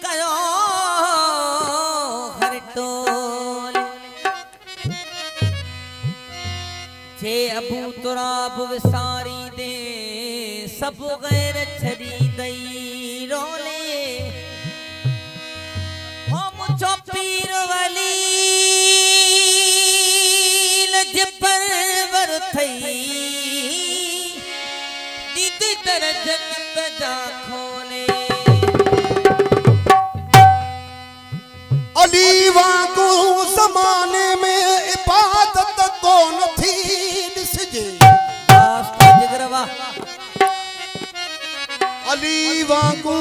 कयो हर टोल जे अबू तुराब विसारी दे सब गैर छड़ी दई रोले हम चौपीर वाली लजपर वर थई दीद दर्जन बजा खोले अली वांगू ज़माने में इबादत कोन थी ॾिसजे जिगरवा अली वांगू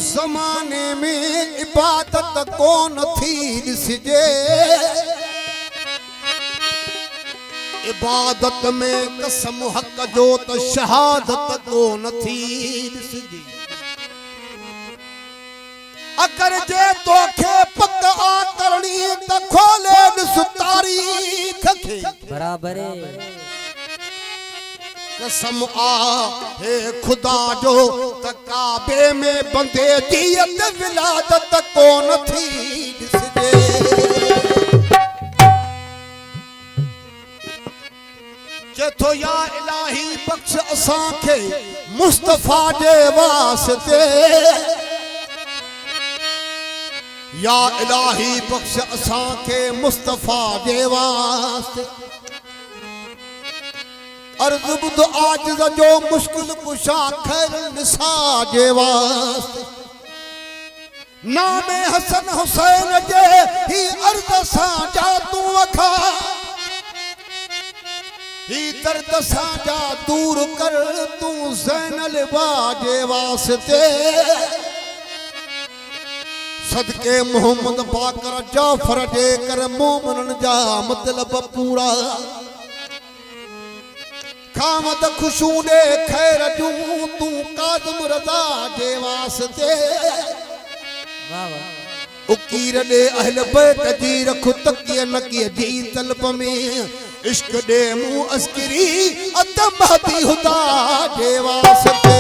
ज़माने में इबादत कोन थी ॾिसजे इबादत में कसम हक जो त शहादत कोन थी ॾिसजे अगर जे तोखे पक आ करणी त खोले ॾिस तारीख़ खे बराबर कसम आ हे खुदा जो त काबे में बंदे दियत विलादत कोन थी ॾिसजे चेथो या इलाही बख्श असां खे मुस्तफा जे वास्ते या इलाही बख्श असां खे मुस्तफा जे वास्ते अर्ज़ बुध आजिज़ जो मुश्किल कुशा खैर निसा जे वास्ते नामे हसन हुसैन जे ही अर्ज़ सां जा तूं वखा ही दर्द सां जा दूर कर तूं ज़ैनल बा जे वास्ते सदके मोहम्मद बाकर जाफर जे कर मोमिनन जा मतलब पूरा खामद खुशू दे खैर जूं तूं काज़िम रज़ा जे वास्ते वाह वाह उकीर दे अहल बैत जी रखो तकिय नकिय जी तलब में इश्क दे मुंह अस्करी अदम हदी हुदा जे वास्ते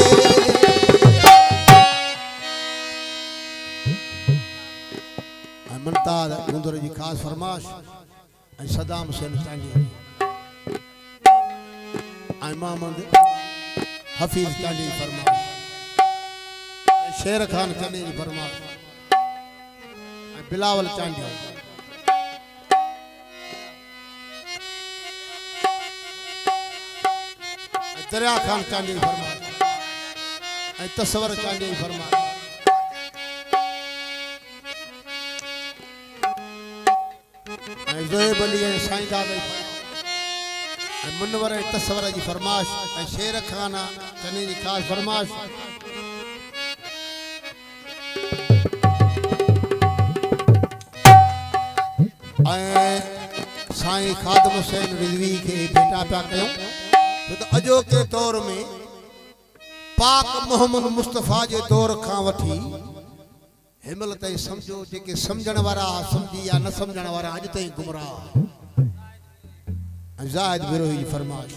मुमताज़ गुंदर जी खास फरमाश सदाम हुसैन चांदी इमाम हफीज चांदी फरमाश शेर खान चांदी फरमाश बिलावल चांदी दरिया खान चांदी फरमाश तस्वर चांदी फरमाश ज़ोहेब अली साईं दादा मुनवर तस्वर जी फरमाश शेर खाना चने जी खास फरमाश साईं खादिम हुसैन रिज़वी के भेटा पिया कयूं तो अॼोके दौर में पाक मोहम्मद मुस्तफ़ा जे दौर खां वठी हिमल ताईं समझो जेके समझण वारा समझी या न समझण वारा अॼु ताईं गुमराह ज़ाहिद बिरोही जी फरमाश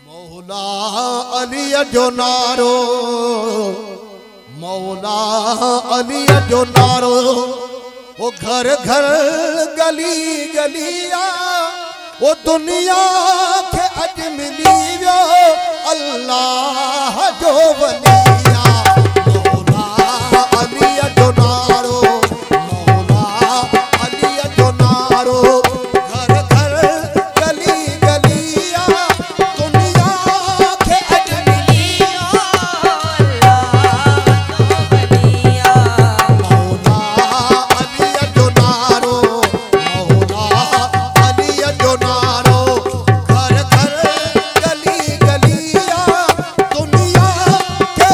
मौला अली जो नारो मौला अली जो नारो वो घर घर गली गलिया वो दुनिया के अज मिली वियो अल्लाह जो वलिया मौला अली जो नारो मौला अली जो नारो घर घर गली गलिया दुनिया के अज मिली मौला अली जो नारो मौला अली जो नारो घर घर गली गलिया दुनिया के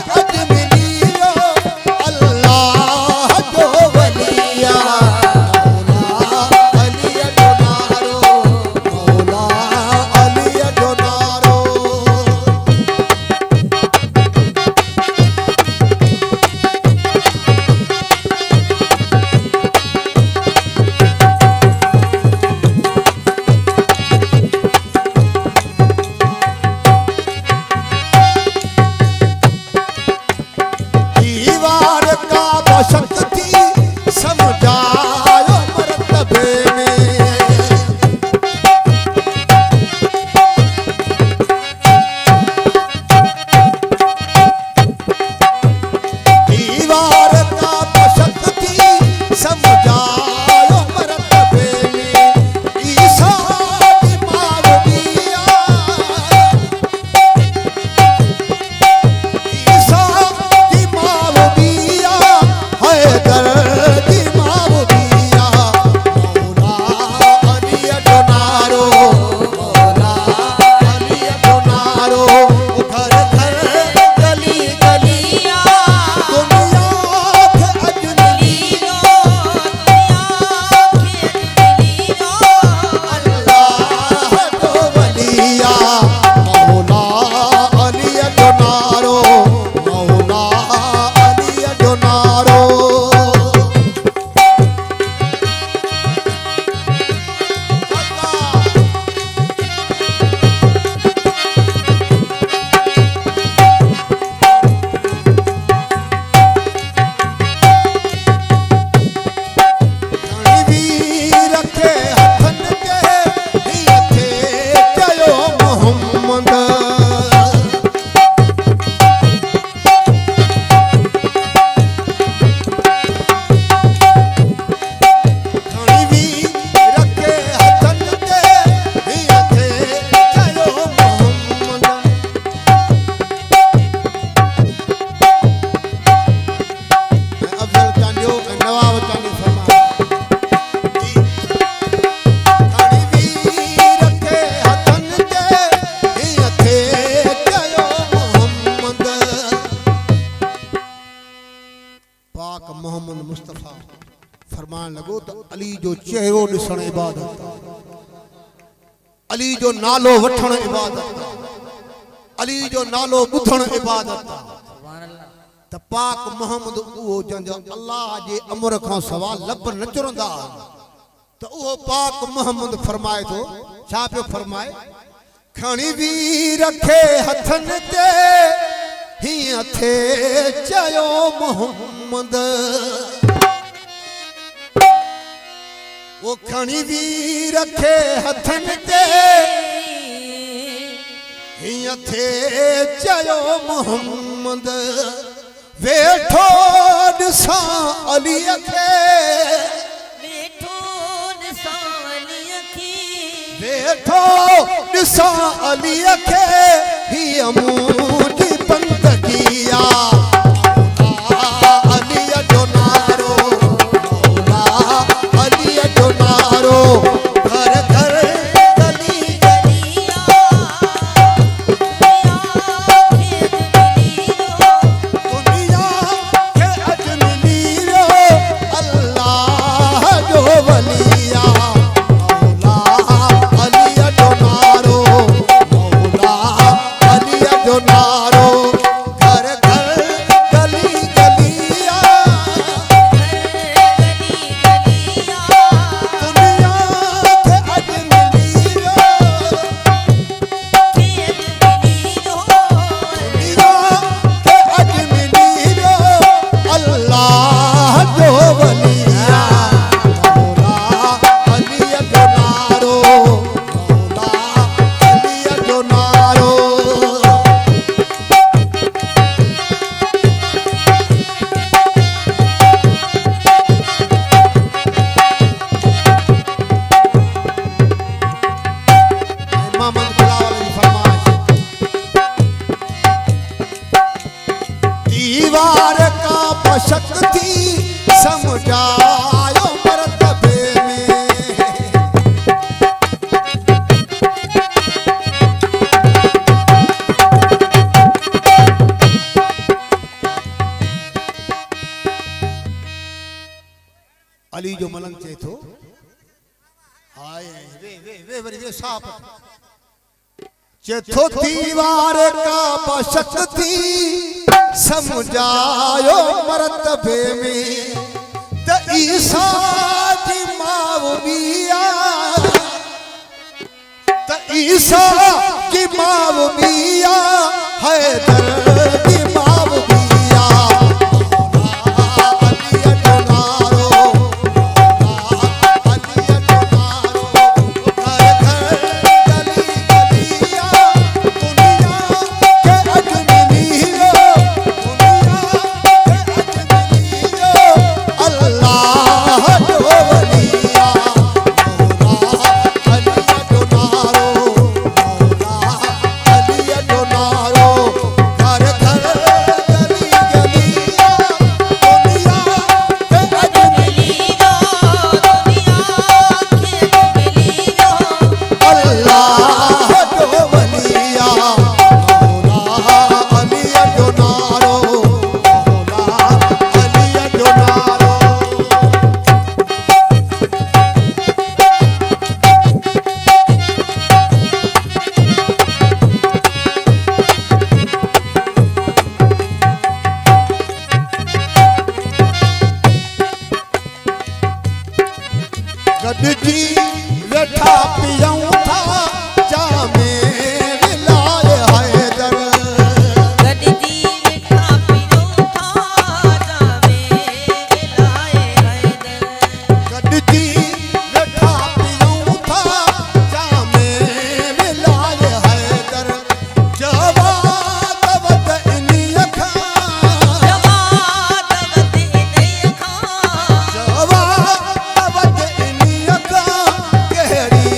मोहम्मद मुस्तफ़ा फरमान लॻो त अली जो चेहरो ॾिसण इबादत आहे, अली जो नालो वठण इबादत आहे, अली जो नालो ॿुधण इबादत आहे। सुभान अल्लाह। त पाक मोहम्मद उहो जंहिंजो अल्लाह जे अमर खां सवाइ लब न चुरंदा त उहो पाक मोहम्मद फरमाए थो, छा पियो फरमाए, खणी बि रखे हथनि ते हीअं थे चयो मोहम्मद, वो खणी बि रखे हथनि ते हीअं थे चयो मोहम्मद, वेठो ॾिसां अलीअ खे, वेठो ॾिसां अलीअ खे, वेठो ॾिसां अलीअ खे, हीअ मुंहिंजी बंदगी आहे। अलीअ जो नारो, मौला अलीअ जो नारो, घर घर गली गलिया दुनिया के अजमीरो, अल्लाह जो वलिया, मौला अलीअ जो नारो, मौला अलीअ जो नारो, घर घर गली गलिया दुनिया के अजमीरो, दुनिया के अजमीरो, अल्लाह जो वलिया, मौला अलीअ जो नारो, मौला अलीअ जो नारो। इमाम बिलावल जी फरमाइश, दीवार का बशक थी समझायो मरतबे में, अली जो मलंग चए थो, हाय वे वे वे वरी वे साहब चेथो दीवार का बशक थी समझायो मरतबे में, त ईसा जी माउ बिया, त ईसा की माउ बिया, हैदर की माउ बिया, मौला अलीअ जो नारो, मौला अलीअ जो नारो, घर घर गली गलिया दुनिया के अजमीरो, दुनिया के अजमीरो, अल्लाह जो वलिया, मौला अलीअ जो नारो, मौला अलीअ जो नारो, घर घर गली गलिया दुनिया के अजमीरो, अल्लाह जो वलिया, मौला अलीअ जो नारो, मौला अलीअ जो नारो। गॾिजी वेठा पियूं था जामे विलाए हैदर, गॾिजी वेठा पियूं था जामे विलाए हैदर, गॾिजी वेठा पियूं था जामे विलाए हैदर, जवाद वद इन्हीअ खां, जवाद वध इन्हीअ खां, जवाद वद इन्हीअ खां, कहिड़ी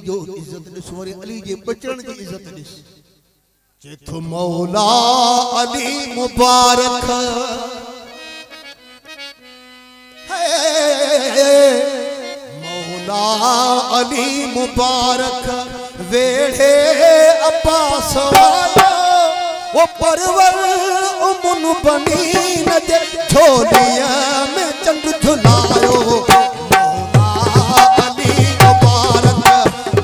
जो इज्जत ॾिस वरी अली जे बचण जी इज्जत ॾिस चेथो मौला अली मुबारक मौला अली मुबारक वेड़े अब्बास वाला वो परवर उमुन बनी न जे झोलिया में चंद झुलायो मौला अली मुबारक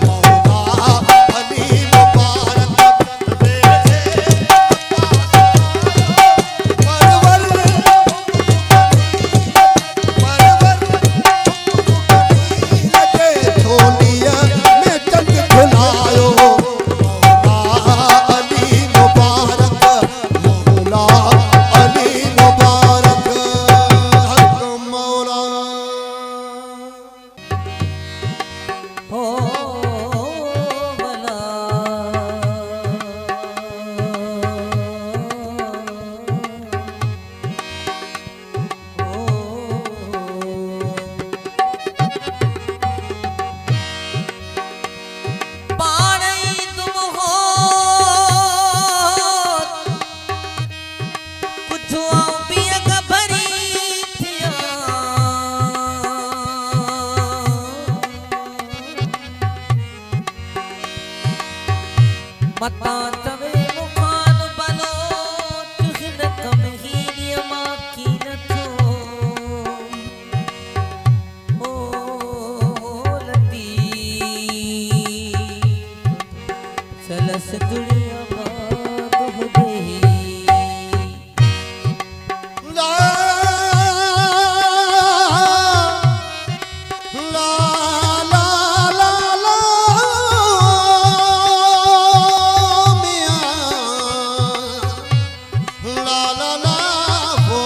मौला अली मुबारक वेड़े परवर झोलिया में चंद झुलायो मता तवे मुखान बलो तुखन कम ही नियमा की न थो ओ लती सलस दुनिया बात हो गई ला ला ला ला ला ला ला ला वो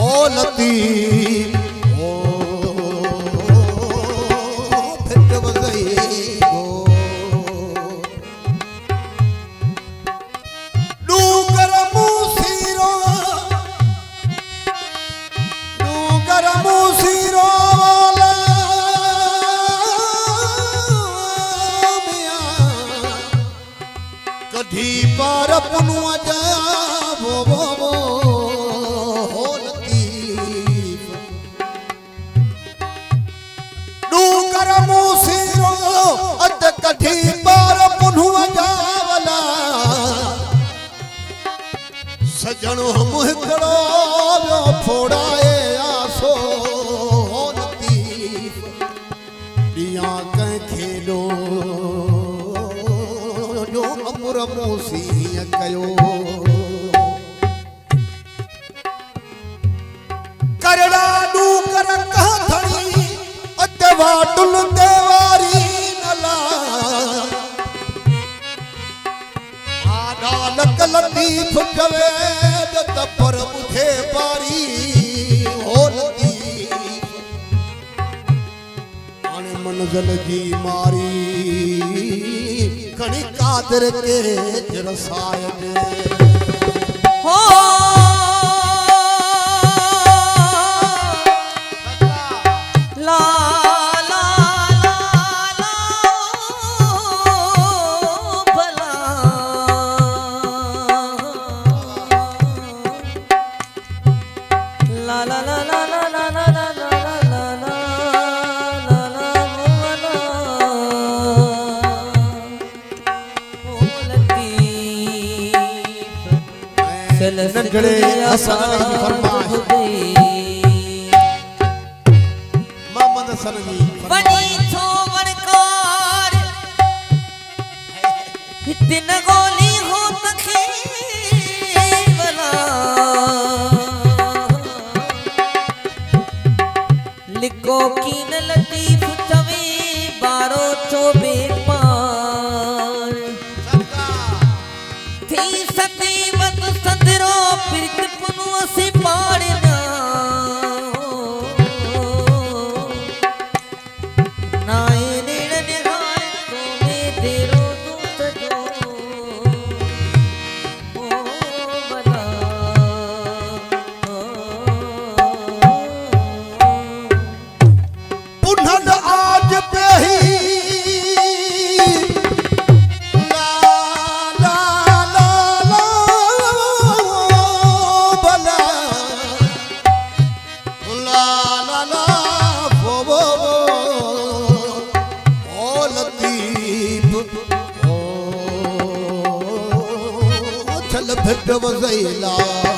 ओ लतीफ ओ फिट बजई गो डूगर मूसीरो वाला मियां कधी पार पुनु जा वो हो लतीफ डूगर मूसीरो अद कधी पार पुनु जा वाला सजणो मुहकड़ो व्यो फोड़ाए आसो हो लतीफ दिया कं खेलो जो अमुर मूसी कयो करड़ा डूकर कह धणी अतवा टुल देवारी नला आडालक लतीफ कवे त पर बुधे पारी हो लतीफ आने मंज़िल जी मारी कणी कादर के रसाय हो ला ला ला ला भला ला ला ला ला ला ला ला ला नंढड़े हसन जी फरमाइश मोहम्मद हसन जी वनी थो वणकार हितन गोली हो तखे वला लिको कीन लतीफ तवे बारो चोबे पार थी सती बद संदरो पिरत पुनु से पाड़ना नाए नेड़ निहाय तो में देरो दूत जो ओ बला पुनः आज पे भिट वज़ईला